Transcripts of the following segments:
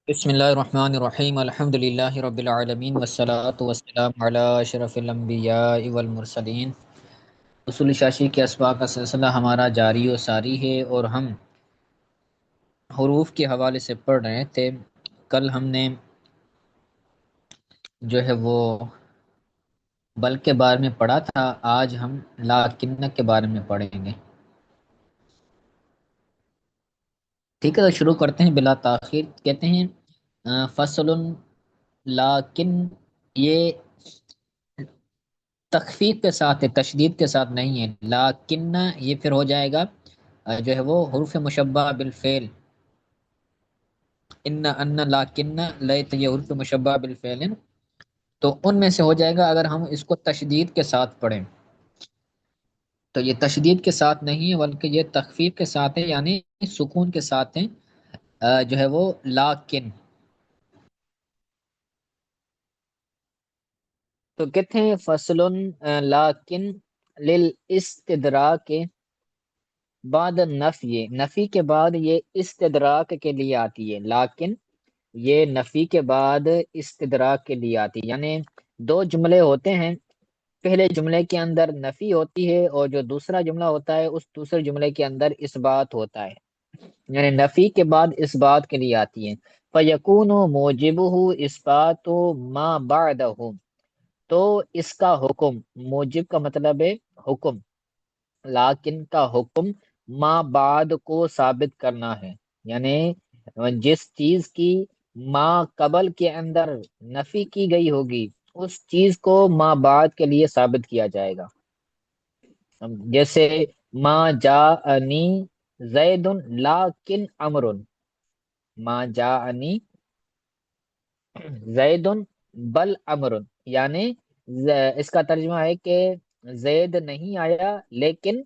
بسم اللہ الرحمن الرحیم الحمد للہ رب العالمین والصلاة والسلام علی اشرف الانبیاء والمرسلین۔ اصول شاشی کے اسباق کا سلسلہ ہمارا جاری و ساری ہے، اور ہم حروف کے حوالے سے پڑھ رہے تھے۔ کل ہم نے جو ہے وہ بل کے بارے میں پڑھا تھا، آج ہم لاکنہ کے بارے میں پڑھیں گے۔ ٹھیک ہے، تو شروع کرتے ہیں بلا تاخیر۔ کہتے ہیں فصل لاکن، یہ تخفیف کے ساتھ ہے، تشدید کے ساتھ نہیں ہے۔ لاکن یہ پھر ہو جائے گا جو ہے وہ حروف مشبہ بالفعل۔ ان لاکن لیت، یہ حروف مشبہ بالفعل ہے، تو ان میں سے ہو جائے گا اگر ہم اس کو تشدید کے ساتھ پڑھیں۔ تو یہ تشدید کے ساتھ نہیں ہے بلکہ یہ تخفیف کے ساتھ ہے، یعنی سکون کے ساتھ ہے، جو ہے وہ لاکن۔ تو کہتے ہیں فصل لاکن للاستدراک بعد نفی، نفی کے بعد یہ استدراک کے لیے آتی ہے۔ لیکن یہ نفی کے بعد استدراک کے لیے آتی ہے، یعنی دو جملے ہوتے ہیں، پہلے جملے کے اندر نفی ہوتی ہے اور جو دوسرا جملہ ہوتا ہے اس دوسرے جملے کے اندر اس بات ہوتا ہے، یعنی نفی کے بعد اس بات کے لیے آتی ہے۔ فَيَكُونُ مُوجِبُهُ إِثْبَاتُ مَا بَعْدَهُ، تو اس کا حکم، موجب کا مطلب ہے حکم، لیکن کا حکم ما بعد کو ثابت کرنا ہے، یعنی جس چیز کی ما قبل کے اندر نفی کی گئی ہوگی اس چیز کو ما بعد کے لیے ثابت کیا جائے گا۔ جیسے ما جاءنی زید لیکن امر، ما جاءنی زید بل امر، یعنی اس کا ترجمہ ہے کہ زید نہیں آیا لیکن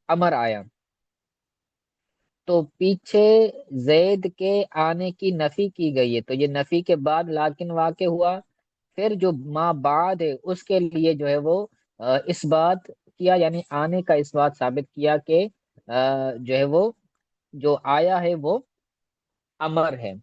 امر آیا۔ تو پیچھے زید کے آنے کی نفی کی گئی ہے، تو یہ نفی کے بعد لیکن واقع ہوا، پھر جو ما بعد ہے اس کے لیے جو ہے وہ اس بات کیا، یعنی آنے کا اس بات ثابت کیا کہ جو ہے وہ جو آیا ہے وہ امر ہے۔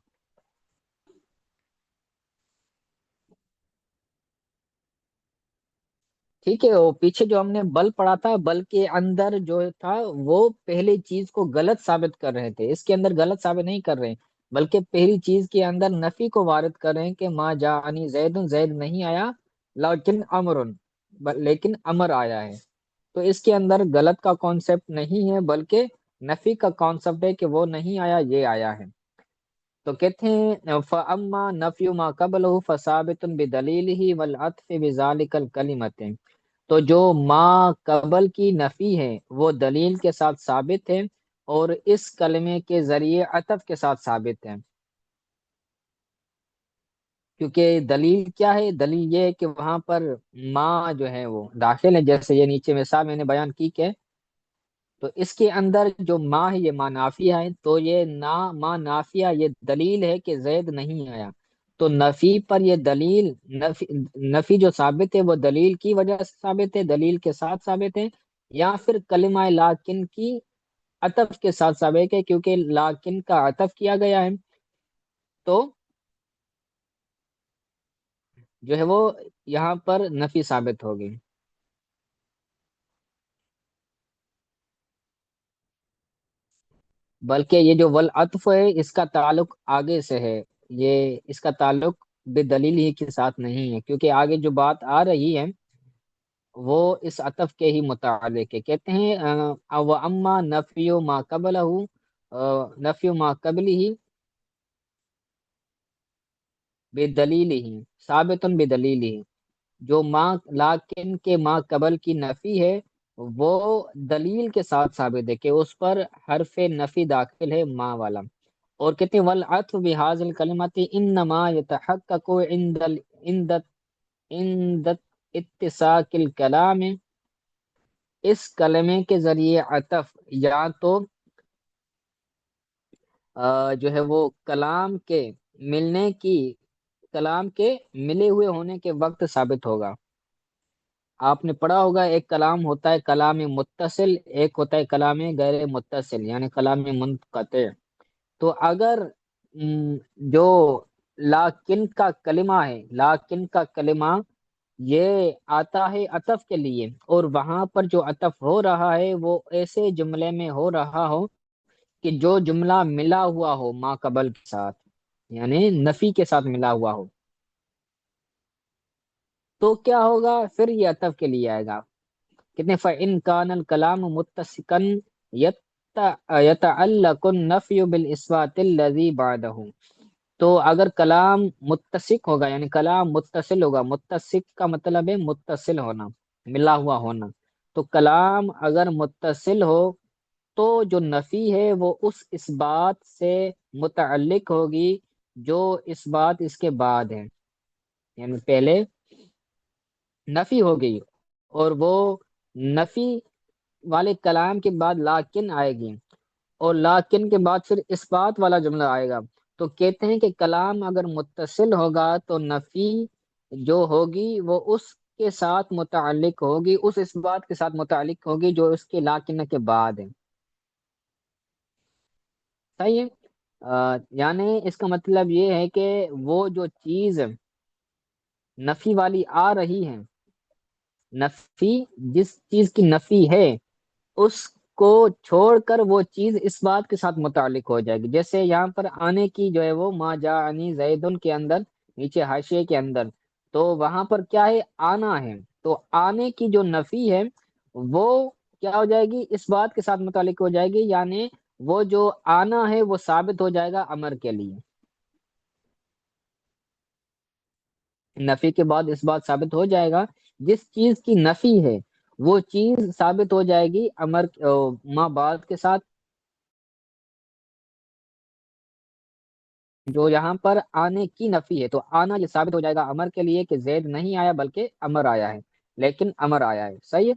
ٹھیک ہے، وہ پیچھے جو ہم نے بل پڑھا تھا، بل کے اندر جو تھا وہ پہلی چیز کو غلط ثابت کر رہے تھے، اس کے اندر غلط ثابت نہیں کر رہے، بلکہ پہلی چیز کے اندر نفی کو وارد کر رہے ہیں کہ ما جاءنی زید، زید نہیں آیا، لیکن امر، لیکن امر آیا ہے۔ تو اس کے اندر غلط کا کانسیپٹ نہیں ہے بلکہ نفی کا کانسیپٹ ہے کہ وہ نہیں آیا، یہ آیا ہے۔ تو کہتے ہیں فَأَمَّا نَفْيُ مَا قَبْلَهُ فَثَابِتٌ بِدَلِيلِهِ وَالْعَطْفِ بِذَلِكَ الْكَلِمَةِ، تو جو ما قبل کی نفی ہے وہ دلیل کے ساتھ ثابت ہے اور اس کلمے کے ذریعے عطف کے ساتھ ثابت ہے۔ کیونکہ دلیل کیا ہے؟ دلیل یہ ہے کہ وہاں پر ما جو ہے وہ داخل ہے، جیسے یہ نیچے مثال میں نے بیان کی کہ تو اس کے اندر جو ما ہے یہ ما نافیہ ہے، تو یہ ما نافیہ یہ دلیل ہے کہ زید نہیں آیا۔ تو نفی پر یہ دلیل، نفی جو ثابت ہے وہ دلیل کی وجہ سے ثابت ہے، دلیل کے ساتھ ثابت ہے، یا پھر کلمہ لاکن کی عطف کے ساتھ ثابت ہے، کیونکہ لاکن کا عطف کیا گیا ہے، تو جو ہے وہ یہاں پر نفی ثابت ہوگی۔ بلکہ یہ جو والعطف ہے اس کا تعلق آگے سے ہے، یہ اس کا تعلق بدلیل ہی کے ساتھ نہیں ہے، کیونکہ آگے جو بات آ رہی ہے وہ اس عطف کے ہی متعلق ہے۔ کہتے ہیں وَأَمَّا نَفْيُ مَا قَبْلَهُ نَفْيُ مَا قَبْلِهِ بِدَلِيلِهِ ثابت بِدَلِيلِهِ، جو ما لیکن کے ما قبل کی نفی ہے وہ دلیل کے ساتھ ثابت ہے کہ اس پر حرف نفی داخل ہے، ما والا۔ اور کہتے ہیں والعطف بهذه الكلمة انما يتحقق عند اتساق الکلام، اس کلمے کے ذریعے عطف یا تو جو ہے وہ ملنے کی کلام کے ملے ہوئے ہونے کے وقت ثابت ہوگا۔ آپ نے پڑھا ہوگا ایک کلام ہوتا ہے کلام متصل، ایک ہوتا ہے کلام غیر متصل، یعنی کلام منقطع۔ تو اگر جو لاکن کا کلمہ ہے، لاکن کا کلمہ یہ آتا ہے عطف کے لیے، اور وہاں پر جو عطف ہو رہا ہے وہ ایسے جملے میں ہو رہا ہو کہ جو جملہ ملا ہوا ہو ما قبل کے ساتھ، یعنی نفی کے ساتھ ملا ہوا ہو، تو کیا ہوگا؟ پھر یہ عطف کے لیے آئے گا۔ کتنے فَإِن كَانَ الْكَلَامُ مُتَّصِقًا يَتَعَلَّقُ النَّفْيُ بِالْإِثْبَاتِ الَّذِي بَعْدَهُ، تو اگر کلام متسق ہوگا، یعنی کلام متصل ہوگا، متسق کا مطلب ہے متصل ہونا، ملا ہوا ہونا، تو کلام اگر متصل ہو تو جو نفی ہے وہ اس بات سے متعلق ہوگی جو اس بات اس کے بعد ہے، یعنی پہلے نفی ہو گئی اور وہ نفی والے کلام کے بعد لاکن آئے گی، اور لاکن کے بعد پھر اس بات والا جملہ آئے گا، تو کہتے ہیں کہ کلام اگر متصل ہوگا تو نفی جو ہوگی وہ اس کے ساتھ متعلق ہوگی، اس بات کے ساتھ متعلق ہوگی جو اس کے لاکن کے بعد ہے۔ صحیح ہے؟ یعنی اس کا مطلب یہ ہے کہ وہ جو چیز نفی والی آ رہی ہے، نفی جس چیز کی نفی ہے اس کو چھوڑ کر وہ چیز اس بات کے ساتھ متعلق ہو جائے گی، جیسے یہاں پر آنے کی جو ہے وہ ما جاءنی زیدن کے اندر، نیچے حاشیے کے اندر، تو وہاں پر کیا ہے؟ آنا ہے، تو آنے کی جو نفی ہے وہ کیا ہو جائے گی؟ اس بات کے ساتھ متعلق ہو جائے گی، یعنی وہ جو آنا ہے وہ ثابت ہو جائے گا امر کے لیے، نفی کے بعد اس بات ثابت ہو جائے گا، جس چیز کی نفی ہے وہ چیز ثابت ہو جائے گی امر ما بعد کے ساتھ، جو یہاں پر آنے کی نفی ہے تو آنا یہ ثابت ہو جائے گا امر کے لیے کہ زید نہیں آیا بلکہ امر آیا ہے، لیکن امر آیا ہے۔ صحیح ہے؟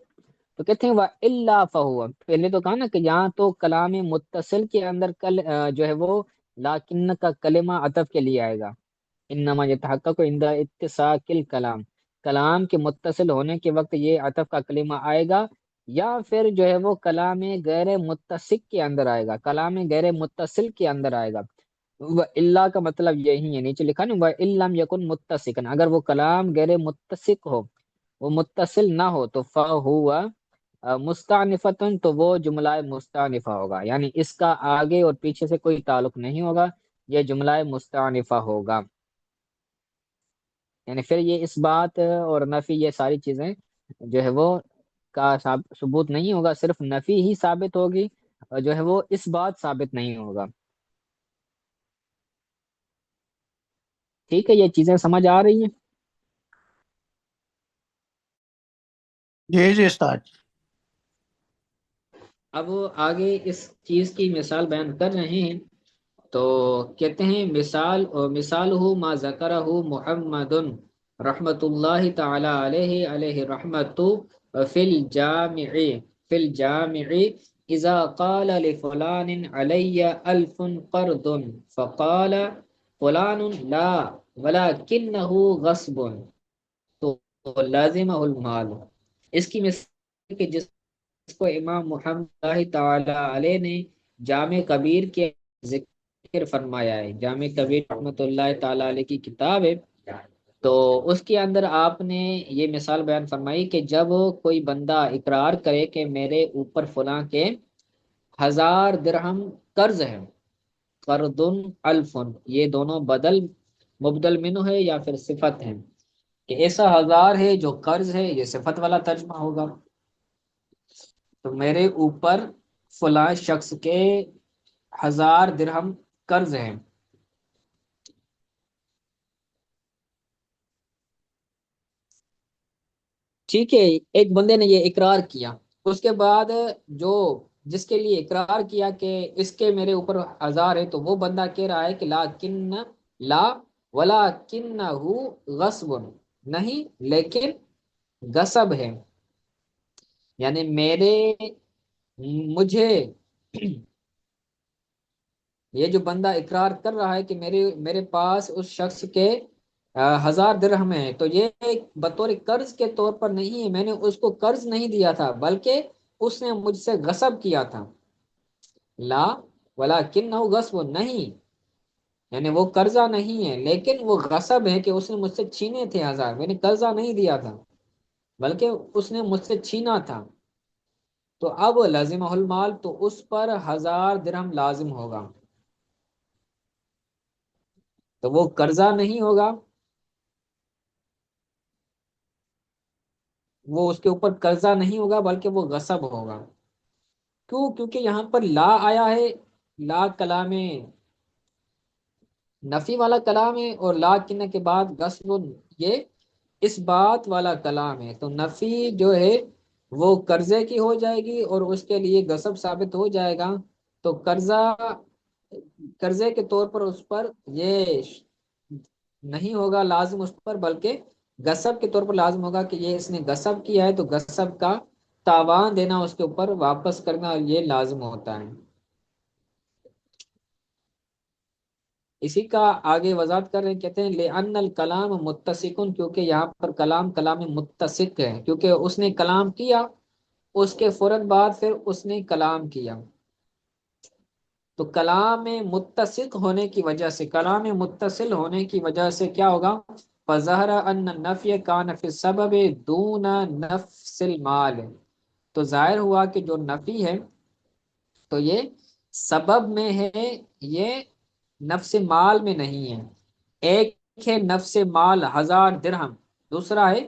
تو کہتے ہیں وہ اللہ فہو، پہلے تو کہا نا کہ یہاں تو کلام متصل کے اندر جو ہے وہ لاکن کا کلمہ عطف کے لیے آئے گا، انما یتحقق عند اتساق الکلام، کلام کے متصل ہونے کے وقت یہ عطف کا کلمہ آئے گا، یا پھر جو ہے وہ کلام غیر متصق کے اندر آئے گا، کلام غیر متصل کے اندر آئے گا۔ وہ اللہ کا مطلب یہی ہے، نیچے لکھا نا وہ علم یکن متصقن، اگر وہ کلام غیر متصق ہو، وہ متصل نہ ہو، تو فہو مستعنفتن، تو وہ جملہ مستعنفہ ہوگا، یعنی اس کا آگے اور پیچھے سے کوئی تعلق نہیں ہوگا، یہ جملہ مستعنفہ ہوگا، یعنی پھر یہ اس بات اور نفی یہ ساری چیزیں جو ہے وہ کا ثبوت نہیں ہوگا، صرف نفی ہی ثابت ہوگی اور جو ہے وہ اس بات ثابت نہیں ہوگا۔ ٹھیک ہے، یہ چیزیں سمجھ آ رہی ہیں؟ جی جی استاد۔ اب آگے اس چیز کی مثال بیان کر رہے ہیں، تو کہتے ہیں مثال ہو ما ذکر ہو محمد رحمت اللہ تعالی علیہ رحمت فی الجامع، اذا قال لفلان علی الف قرض فقال فلان لا ولکنہ غصب، تو لازمہ المال، اس کی مثال کہ جس کو امام محمد اللہ تعالی علیہ نے جامع کبیر کے ذکر فرمایا ہے، جامع کبیر رحمۃ اللہ تعالی علیہ کی کتاب ہے، تو اس کے اندر آپ نے یہ مثال بیان فرمائی کہ جب کوئی بندہ اقرار کرے کہ میرے اوپر فلاں کے 1000 درہم قرض ہے، قرض الف، یہ دونوں مبدل منہ ہے یا پھر صفت ہے، کہ ایسا 1000 ہے جو قرض ہے، یہ صفت والا ترجمہ ہوگا، تو میرے اوپر فلاں شخص کے 1000 درہم قرض ہیں، ٹھیک ہے، ایک بندے نے یہ اقرار کیا، اس کے بعد جو جس کے لیے اقرار کیا کہ اس کے میرے اوپر 1000 ہے، تو وہ بندہ کہہ رہا ہے کہ لا ولکنہ غصب، نہیں لیکن غصب ہے، یعنی مجھے یہ جو بندہ اقرار کر رہا ہے کہ میرے پاس اس شخص کے 1000 درہم ہیں، تو یہ بطور قرض کے طور پر نہیں ہے، میں نے اس کو قرض نہیں دیا تھا بلکہ اس نے مجھ سے غصب کیا تھا، لا ولکنہ غصب، نہیں یعنی وہ قرضہ نہیں ہے لیکن وہ غصب ہے کہ اس نے مجھ سے چھینے تھے 1000، میں نے قرضہ نہیں دیا تھا بلکہ اس نے مجھ سے چھینا تھا، تو اب لازم المال، تو اس پر 1000 درہم لازم ہوگا، تو وہ قرضہ نہیں ہوگا، وہ اس کے اوپر قرضہ نہیں ہوگا بلکہ وہ غصب ہوگا۔ کیوں؟ کیونکہ یہاں پر لا آیا ہے، لا کلام نفی والا کلام ہے، اور لا کن کے بعد غصب یہ اس بات والا کلام ہے، تو نفی جو ہے وہ قرضے کی ہو جائے گی اور اس کے لیے غصب ثابت ہو جائے گا، تو قرضے کے طور پر اس پر یہ نہیں ہوگا لازم اس پر، بلکہ غصب کے طور پر لازم ہوگا کہ یہ اس نے غصب کیا ہے، تو غصب کا تاوان دینا اس کے اوپر واپس کرنا یہ لازم ہوتا ہے۔ اسی کا آگے وضاحت کر رہے ہیں، کہتے ہیں لِأَنَّ الْكَلَامَ مُتَّصِقٌ، کیونکہ یہاں پر کلام متصق ہے، کیونکہ اس نے کلام کیا، اس کے فوراً بعد پھر اس نے کلام کیا، تو کلام متصق ہونے کی وجہ سے، کلام متصل ہونے کی وجہ سے کیا ہوگا؟ فَظَهَرَ أَنَّ النَّفْيَ كَانَ فِي السَّبَبِ دُونَ نَفْسِ الْمَالِ، تو ظاہر ہوا کہ جو نفی ہے تو یہ سبب میں ہے، یہ نفس مال میں نہیں ہے۔ ایک ہے نفس مال 1000 درہم، دوسرا ہے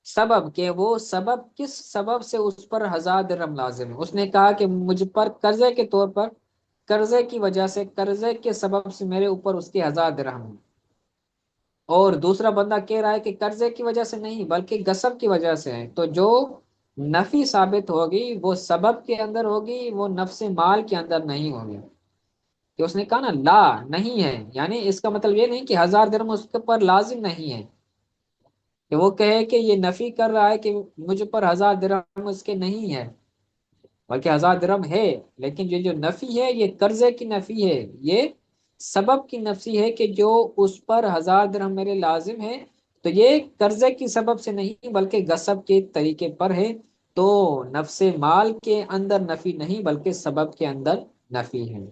سبب، کہ وہ سبب کس سبب سے اس پر 1000 درہم لازم ہے۔ اس نے کہا کہ مجھ پر قرضے کے طور پر، قرضے کی وجہ سے، قرضے کے سبب سے میرے اوپر اس کے 1000 درہم ہیں، اور دوسرا بندہ کہہ رہا ہے کہ قرضے کی وجہ سے نہیں بلکہ غصب کی وجہ سے ہے، تو جو نفی ثابت ہوگی وہ سبب کے اندر ہوگی، وہ نفس مال کے اندر نہیں ہوگی، کہ اس نے کہا نا لا نہیں ہے، یعنی اس کا مطلب یہ نہیں کہ 1000 درہم اس کے پر لازم نہیں ہے، کہ وہ کہے کہ یہ نفی کر رہا ہے کہ مجھ پر 1000 درہم اس کے نہیں ہے، بلکہ 1000 درہم ہے، لیکن یہ جو نفی ہے یہ قرضے کی نفی ہے، یہ سبب کی نفی ہے کہ جو اس پر 1000 درہم میرے لازم ہے، تو یہ قرضے کی سبب سے نہیں بلکہ غصب کے طریقے پر ہے، تو نفس مال کے اندر نفی نہیں بلکہ سبب کے اندر نفی ہے۔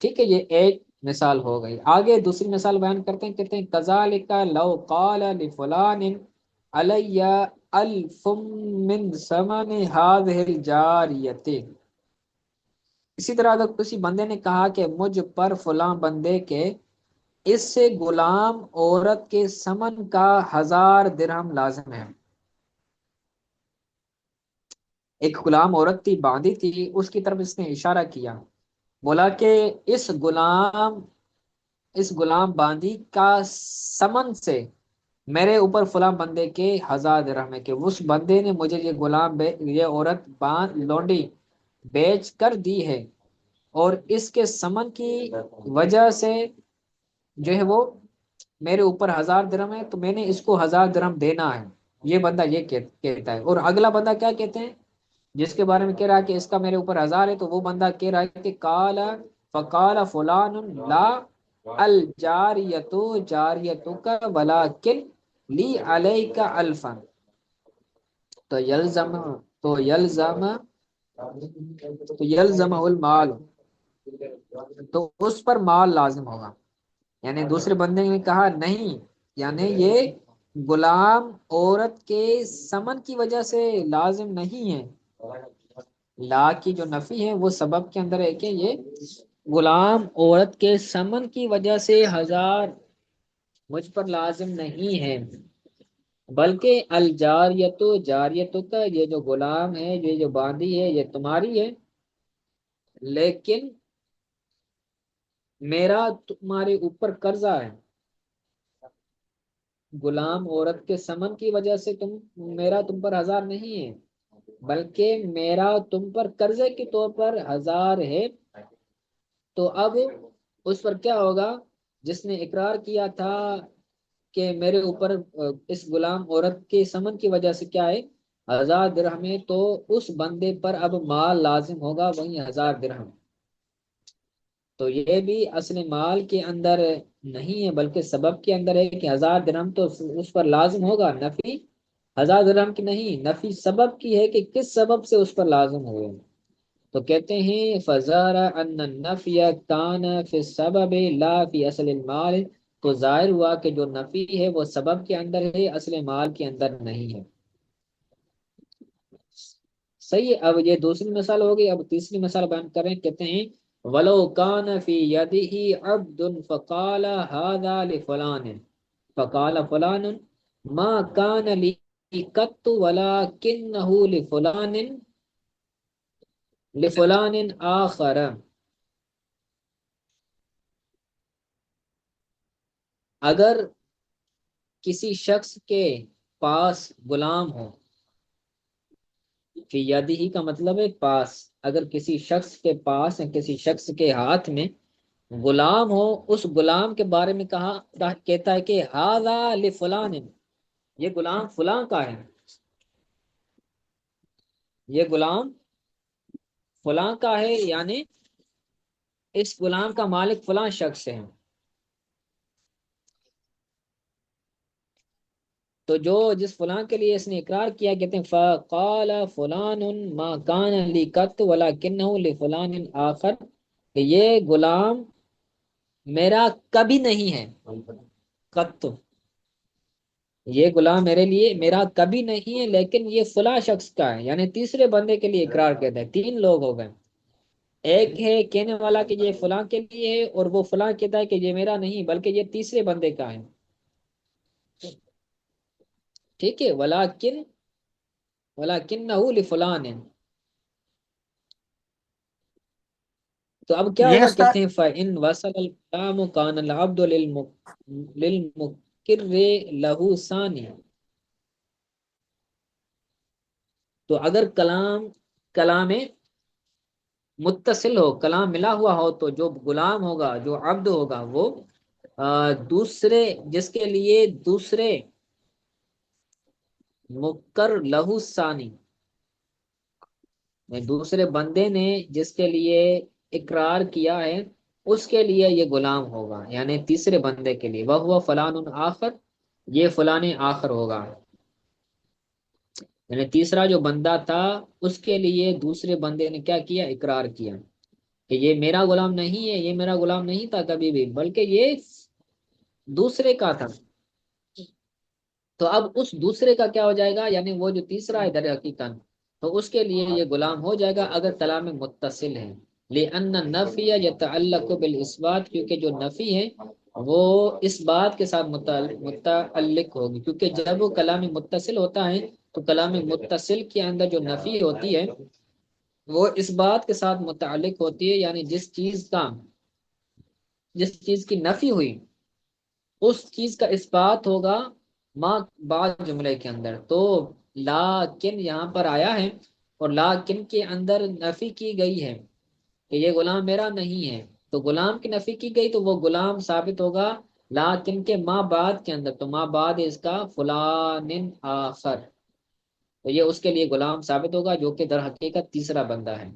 ٹھیک ہے، یہ ایک مثال ہو گئی۔ آگے دوسری مثال بیان کرتے ہیں، کہتے ہیں کذالک لو قال لفلان علی الف من ثمن هذه الجاریۃ، اسی طرح اگر کسی بندے نے کہا کہ مجھ پر فلاں بندے کے اس سے غلام عورت کے ثمن کا 1000 درہم لازم ہے، ایک غلام عورت تھی، باندھی تھی، اس کی طرف اس نے اشارہ کیا، بولا کہ اس غلام باندی کا سمن سے میرے اوپر فلاں بندے کے 1000 درہم ہے، کہ اس بندے نے مجھے یہ یہ عورت لونڈی بیچ کر دی ہے، اور اس کے سمن کی وجہ سے جو ہے وہ میرے اوپر 1000 درہم ہے، تو میں نے اس کو 1000 درہم دینا ہے، یہ بندہ یہ کہتا ہے، اور اگلا بندہ کیا کہتے ہیں جس کے بارے میں کہہ رہا ہے کہ اس کا میرے اوپر 1000 ہے، تو وہ بندہ کہہ رہا ہے کہ قال فقال فلان لا الجاریت جاریتک ولکن لی علیک الفا، تو یلزم تو یلزم تو یلزم المال، تو اس پر مال لازم ہوگا، یعنی دوسرے بندے نے کہا نہیں، یعنی یہ غلام عورت کے سمن کی وجہ سے لازم نہیں ہے، لا کی جو نفی ہے وہ سبب کے اندر ہے کہ یہ غلام عورت کے سمن کی وجہ سے 1000 مجھ پر لازم نہیں ہے، بلکہ الجاریتو جاریتو کا، یہ جو غلام ہے، یہ جو باندی ہے، یہ تمہاری ہے، لیکن میرا تمہارے اوپر قرضہ ہے، غلام عورت کے سمن کی وجہ سے میرا تم پر 1000 نہیں ہے، بلکہ میرا تم پر قرضے کے طور پر 1000 ہے، تو اب اس پر کیا ہوگا؟ جس نے اقرار کیا تھا کہ میرے اوپر اس غلام عورت کے سمن کی وجہ سے کیا ہے 1000 درہم ہے، تو اس بندے پر اب مال لازم ہوگا، وہی 1000 درہم، تو یہ بھی اصل مال کے اندر نہیں ہے بلکہ سبب کے اندر ہے، کہ 1000 درہم تو اس پر لازم ہوگا، نفی 1000 درہم کی نہیں، نفی سبب کی ہے کہ کس سبب سے اس پر لازم ہوئے، تو کہتے ہیں فزار ان النفی کان فی السبب لا فی اصل المال، تو ظاہر ہوا کہ جو نفی ہے وہ سبب کے اندر ہے، اصل مال کے اندر نہیں ہے۔ صحیح ہے، اب یہ دوسری مثال ہو گئی، اب تیسری مثال بیان کر رہے ہیں، کہتے ہیں ولو کان فی یدہ عبد فقال هذا لفلان فقال فلان ما کان لی قط ولکنہ لفلان آخر۔ اگر کسی شخص کے پاس غلام ہو، فی یدہ کا مطلب ہے پاس، اگر کسی شخص کے پاس یا کسی شخص کے ہاتھ میں غلام ہو، اس غلام کے بارے میں کہا کہتا ہے کہ ہاذا لفلان، یہ غلام فلاں کا ہے، یہ غلام فلاں کا ہے، یعنی اس غلام کا مالک فلاں شخص ہے۔ تو جو جس فلاں کے لیے اس نے اقرار کیا، کہتے ہیں فقال فلان ما کان لی قط ولکنہ لفلان آخر، کہ یہ غلام میرا کبھی نہیں ہے، قط، یہ غلام میرے لیے میرا کبھی نہیں ہے، لیکن یہ فلاں شخص کا ہے، یعنی تیسرے بندے کے لیے اقرار کہتا ہے۔ تین لوگ ہو گئے، ایک ہے کہنے والا کہ یہ فلاں کے لیے ہے، اور وہ فلاں کہتا ہے کہ یہ میرا نہیں بلکہ یہ تیسرے بندے کا ہے۔ ٹھیک ہے، ولکنہ لفلان، تو اب کیا یہ ہوگا، اسٹارٹ کہتے ہیں فَإِن وَصَلَ الْكَلَامُ كَانَ الْعَبْدُ لِلْمُقِرِّ لَهُ ثَانِيًا، تو اگر کلام متصل ہو، کلام ملا ہوا ہو، تو جو غلام ہوگا، جو عبد ہوگا، وہ دوسرے، جس کے لیے دوسرے مقر لہو ثانی، دوسرے بندے نے جس کے لیے اقرار کیا ہے، اس کے لیے یہ غلام ہوگا، یعنی تیسرے بندے کے لیے، وہ فلان آخر، یہ فلان آخر ہوگا، یعنی تیسرا جو بندہ تھا اس کے لیے دوسرے بندے نے کیا کیا، اقرار کیا کہ یہ میرا غلام نہیں ہے، یہ میرا غلام نہیں تھا کبھی بھی، بلکہ یہ دوسرے کا تھا۔ تو اب اس دوسرے کا کیا ہو جائے گا، یعنی وہ جو تیسرا ہے در حقیقت، تو اس کے لیے یہ غلام ہو جائے گا اگر کلام متصل ہے۔ لأن النفی یتعلق بالاثبات، کیونکہ جو نفی ہے وہ اس بات کے ساتھ متعلق ہوگی، کیونکہ جب وہ کلام متصل ہوتا ہے تو کلام متصل کے اندر جو نفی ہوتی ہے وہ اس بات کے ساتھ متعلق ہوتی ہے، یعنی جس چیز کی نفی ہوئی اس چیز کا اثبات ہوگا ما بعد جملے کے اندر۔ تو لیکن یہاں پر آیا ہے اور لیکن کے اندر نفی کی گئی ہے کہ یہ غلام میرا نہیں ہے، تو غلام کی نفی کی گئی تو وہ غلام ثابت ہوگا لیکن کے ما بعد کے اندر، تو ما بعد اس کا فلان آخر، تو یہ اس کے لیے غلام ثابت ہوگا جو کہ در حقیقت تیسرا بندہ ہے۔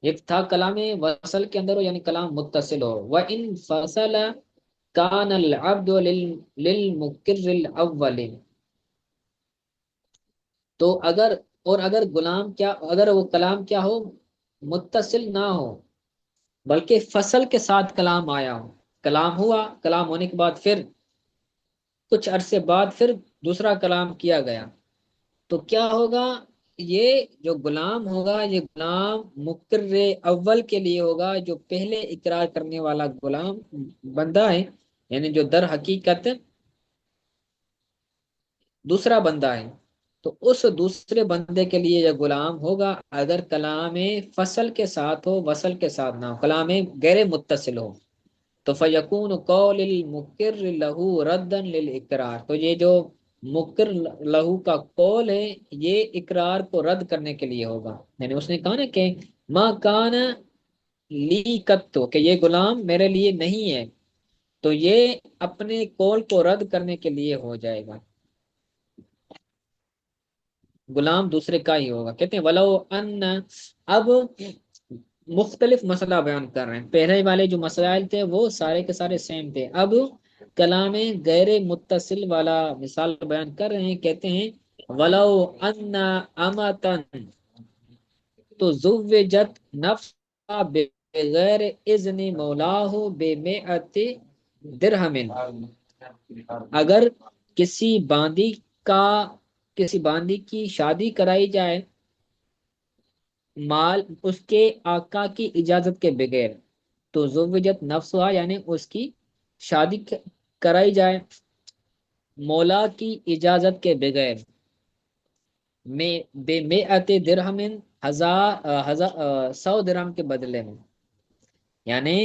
ایک تھا کلام وصل کے اندر ہو، یعنی کلام متصل ہو، وَإِن فَصَلَ کان العبد للمقر الاول، تو اگر غلام کیا، اگر وہ کلام کیا ہو، متصل نہ ہو بلکہ فصل کے ساتھ کلام آیا ہو، کلام ہوا، کلام ہونے کے بعد پھر کچھ عرصے بعد پھر دوسرا کلام کیا گیا، تو کیا ہوگا، یہ جو غلام ہوگا یہ غلام مقر اول کے لیے ہوگا، جو پہلے اقرار کرنے والا غلام بندہ ہے، یعنی جو در حقیقت دوسرا بندہ ہے، تو اس دوسرے بندے کے لیے یہ غلام ہوگا اگر کلام فصل کے ساتھ ہو، وصل کے ساتھ نہ ہو، کلام غیر متصل ہو، تو فیکون قول المقر لہو ردا للاقرار، تو یہ جو مقر لہو کا قول ہے یہ اقرار کو رد کرنے کے لیے ہوگا، یعنی اس نے کہا نا کہ ما کان لی قط، کہ یہ غلام میرے لیے نہیں ہے، تو یہ اپنے قول کو رد کرنے کے لیے ہو جائے گا، غلام دوسرے کا ہی ہوگا۔ کہتے ہیں ولو ان، اب مختلف مسئلہ بیان کر رہے ہیں، پہلے والے جو مسائل تھے وہ سارے کے سارے سیم تھے، اب کلام غیر متصل والا مثال بیان کر رہے ہیں، کہتے ہیں ولو ان امتن تو زوجت نفس بغیر اذن مولاہ بمئت درہم، اگر کسی باندی کا کسی باندی کی شادی کرائی جائے مال اس کے آقا کی اجازت کے بغیر، تو زوجت نفسها یعنی اس کی شادی کرائی جائے مولا کی اجازت کے بغیر، میں بے مئت درہم، ہزار 100 درہم کے بدلے میں، یعنی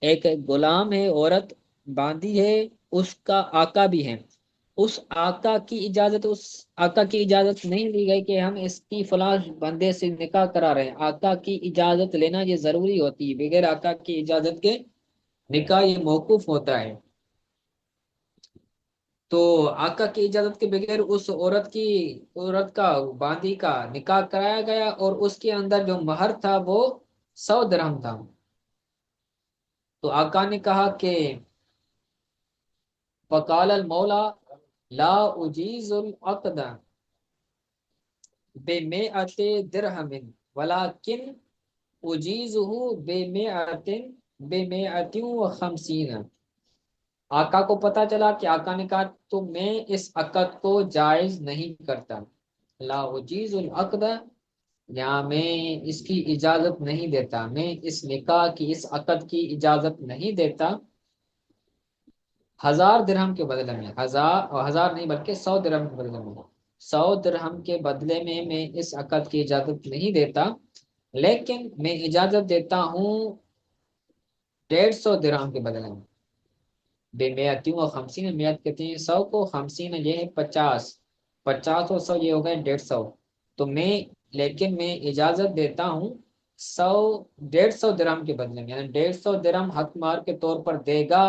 ایک غلام ہے، عورت باندی ہے، اس کا آقا بھی ہے، اس آقا کی اجازت نہیں لی گئی کہ ہم اس کی فلاں بندے سے نکاح کرا رہے ہیں، آقا کی اجازت لینا یہ ضروری ہوتی ہے، بغیر آقا کی اجازت کے نکاح یہ موقوف ہوتا ہے۔ تو آقا کی اجازت کے بغیر اس عورت کا باندی کا نکاح کرایا گیا، اور اس کے اندر جو مہر تھا وہ 100 درہم تھا۔ تو آقا نے کہا کہ فقال المولا لا اجیز العقد بمئت درہم ولکن اجیزہ بمئت و خمسین۔ آقا کو پتا چلا کہ آقا نے کہا تو میں اس عقد کو جائز نہیں کرتا، لا اجیز العقد، یا میں اس کی اجازت نہیں دیتا، میں اس نکاح کی اس عقد کی اجازت نہیں دیتا 1000 درہم کے بدلے میں، ہزار نہیں بلکہ 100 درہم کے بدلے میں، 100 درہم کے بدلے میں اس عقد کی اجازت نہیں دیتا، لیکن میں اجازت دیتا ہوں 150 درہم کے بدلے میں، بے میتیوں و خمسین، میت کہتے ہیں 100 کو، خمسین یہ ہے 50، 50 اور 100 یہ ہو گئے 150، تو لیکن میں اجازت دیتا ہوں 150 درہم کے بدلے میں، یعنی 150 درہم حق مار کے طور پر دے گا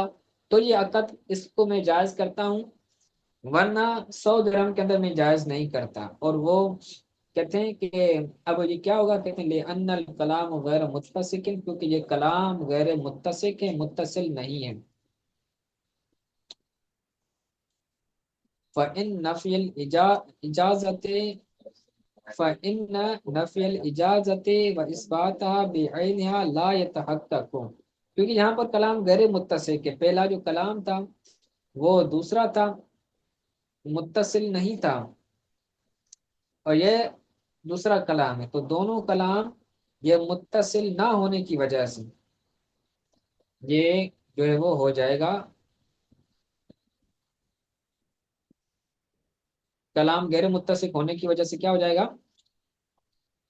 تو یہ عقد اس کو میں جائز کرتا ہوں، ورنہ 100 درہم کے اندر میں جائز نہیں کرتا۔ اور وہ کہتے ہیں کہ اب یہ کیا ہوگا، کہتے ہیں لِأَنَّ الْكَلَامُ غیر متفسق، کیونکہ یہ کلام غیر متسق ہے، متصل نہیں ہے۔ فَإِن نَفْيَ الْإِجَازَةِ وَإِثْبَاتَهَا بِعَيْنِهَا لَا يَتَحَقَّقُ، کیونکہ یہاں پر کلام غیر متصل ہے، پہلا جو کلام تھا وہ دوسرا تھا، متصل نہیں تھا، اور یہ دوسرا کلام ہے، تو دونوں کلام یہ متصل نہ ہونے کی وجہ سے یہ جو ہے وہ ہو جائے گا، کلام غیر متصل ہونے کی وجہ سے کیا ہو جائے گا،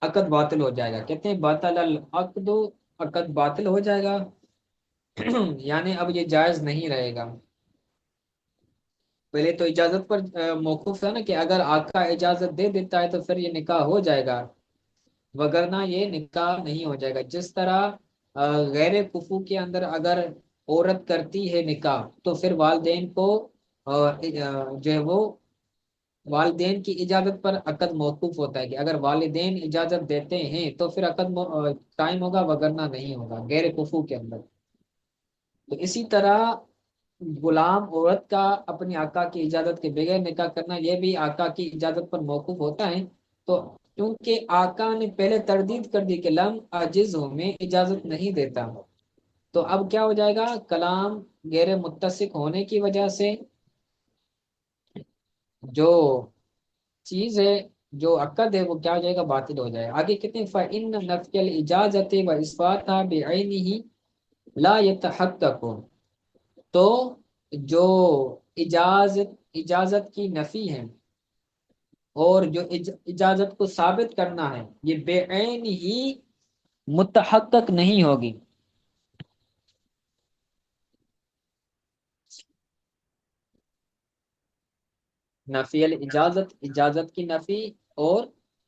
عقد باطل ہو جائے گا۔ کہتے ہیں باطل العقد، عقد باطل ہو جائے گا یعنی اب یہ جائز نہیں رہے گا۔ پہلے تو اجازت پر موقوف تھا نا کہ اگر آقا اجازت دے دیتا ہے تو پھر یہ نکاح ہو جائے گا، وگرنہ یہ نکاح نہیں ہو جائے گا۔ جس طرح غیر کفو کے اندر اگر عورت کرتی ہے نکاح تو پھر والدین کو جو ہے وہ والدین کی اجازت پر عقد موقوف ہوتا ہے، کہ اگر والدین اجازت دیتے ہیں تو پھر عقد قائم ہوگا، وگرنہ نہیں ہوگا غیر کفو کے اندر۔ تو اسی طرح غلام عورت کا اپنی آقا کی اجازت کے بغیر نکاح کرنا یہ بھی آقا کی اجازت پر موقوف ہوتا ہے۔ تو کیونکہ آقا نے پہلے تردید کر دی کہ لم عاجز ہوں، میں اجازت نہیں دیتا، تو اب کیا ہو جائے گا، کلام غیر متسق ہونے کی وجہ سے جو چیز ہے، جو عقد ہے، وہ کیا ہو جائے گا، باطل ہو جائے گا۔ آگے کہتے ہیں فَإِنَّ نَفْيَ الْإِجَازَةِ وَإِثْبَاتَهَا بِعَيْنِهِ لَا يَتَحَقَّقُ، تو جو اجازت کی نفی ہے اور جو اجازت کو ثابت کرنا ہے، یہ بے عین ہی متحقق نہیں ہوگی۔ نفی الاجازت، اجازت کی نفی، اور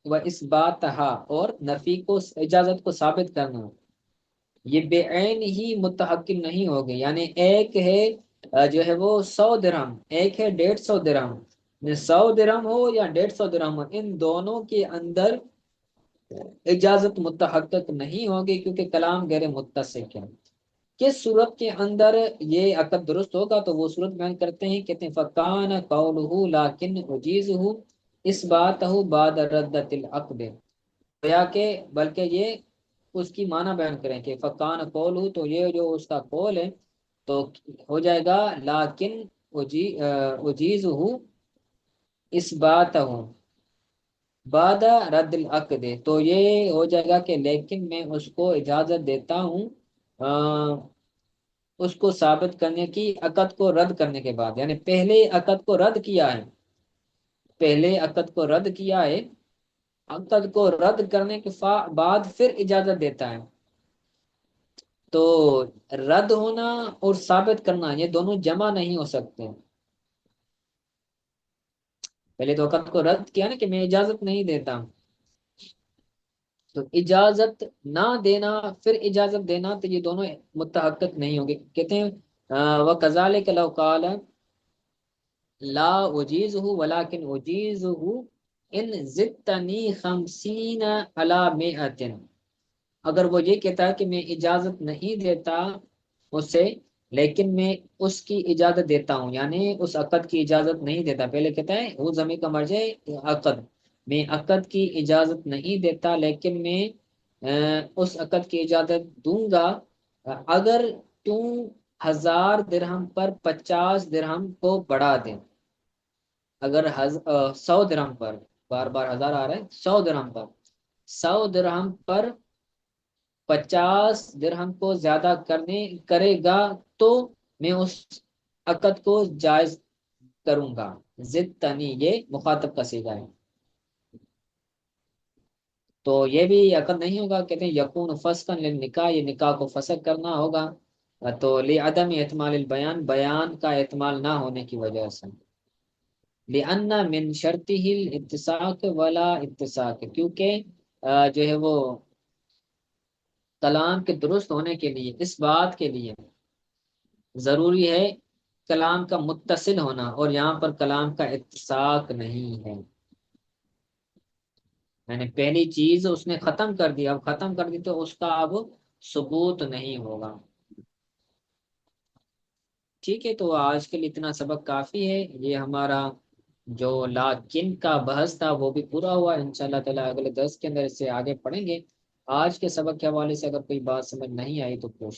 وہ اثباتہا، اور نفی کو اجازت کو ثابت کرنا، یہ بے عین ہی متحقق نہیں ہوگی، یعنی ایک ہے جو ہے وہ 100 درہم، ایک ہے 150 درہم، 100 درہم ہو یا 150 درہم ہو، ان دونوں کے اندر اجازت متحقق نہیں ہوگی، کیونکہ کلام غیر متسق ہے۔ کس صورت کے اندر یہ عقد درست ہوگا، تو وہ صورت بیان کرتے ہیں، کہتے ہیں فَقَانَ قَوْلُهُ لَكِنْ أُجِيزُهُ إِثْبَاتَهُ بَعْدَ رَدَّةِ الْعَقْدِ، گویا کہ بلکہ یہ اس کی معنی بیان کریں کہ فقان قول ہو، تو یہ جو اس کا قول ہے تو ہو جائے گا لیکن اجیز ہو اس بات ہوں بعد رد العقد، تو یہ ہو جائے گا کہ لیکن میں اس کو اجازت دیتا ہوں اس کو ثابت کرنے کی عقد کو رد کرنے کے بعد، یعنی پہلے عقد کو رد کیا ہے، پہلے عقد کو رد کیا ہے، عقد کو رد کرنے کے بعد پھر اجازت دیتا ہے۔ تو رد ہونا اور ثابت کرنا یہ دونوں جمع نہیں ہو سکتے۔ پہلے تو عقد کو رد کیا نا کہ میں اجازت نہیں دیتا، تو اجازت نہ دینا پھر اجازت دینا تو یہ دونوں متحقق نہیں ہوں گے۔ کہتے ہیں وَكَذَلِكَ لَوْ قَالَ لا اجیزہ ولکن اجیزہ ان زدتنی 50 علی 100، اگر وہ یہ کہتا ہے کہ میں اجازت نہیں دیتا اسے لیکن میں اس کی اجازت دیتا ہوں، یعنی اس عقد کی اجازت نہیں دیتا، پہلے کہتا ہے وہ ضمیر کا مرجع عقد، میں عقد کی اجازت نہیں دیتا لیکن میں اس عقد کی اجازت دوں گا اگر تم 1000 درہم پر 50 درہم کو بڑھا دیں، اگر 100 درہم پر، بار بار ہزار آ رہا ہے، 100 درہم پر، 100 درہم پر 50 درہم کو زیادہ کرے گا تو میں اس عقد کو جائز کروں گا۔ ضد تنی یہ مخاطب کا صیغہ ہے، تو یہ بھی عقد نہیں ہوگا، کہتے ہیں یکون فسقا للنکاح، یہ نکاح کو فسق کرنا ہوگا، تو لعدم احتمال البیان، بیان کا احتمال نہ ہونے کی وجہ سے، لأن من شرطه الاتساق ولا اتساق، کیونکہ جو ہے وہ کلام کے درست ہونے کے لیے، اس بات کے لیے ضروری ہے کلام کا متصل ہونا، اور یہاں پر کلام کا اتساق نہیں ہے، میں نے پہلی چیز اس نے ختم کر دی، اب ختم کر دی تو اس کا اب ثبوت نہیں ہوگا۔ ٹھیک ہے، تو آج کے لیے اتنا سبق کافی ہے، یہ ہمارا جو لاکن کا بحث تھا وہ بھی پورا ہوا، انشاءاللہ تعالی اگلے درس کے اندر اس سے آگے پڑھیں گے۔ آج کے سبق کے حوالے سے اگر کوئی بات سمجھ نہیں آئی تو پوچھ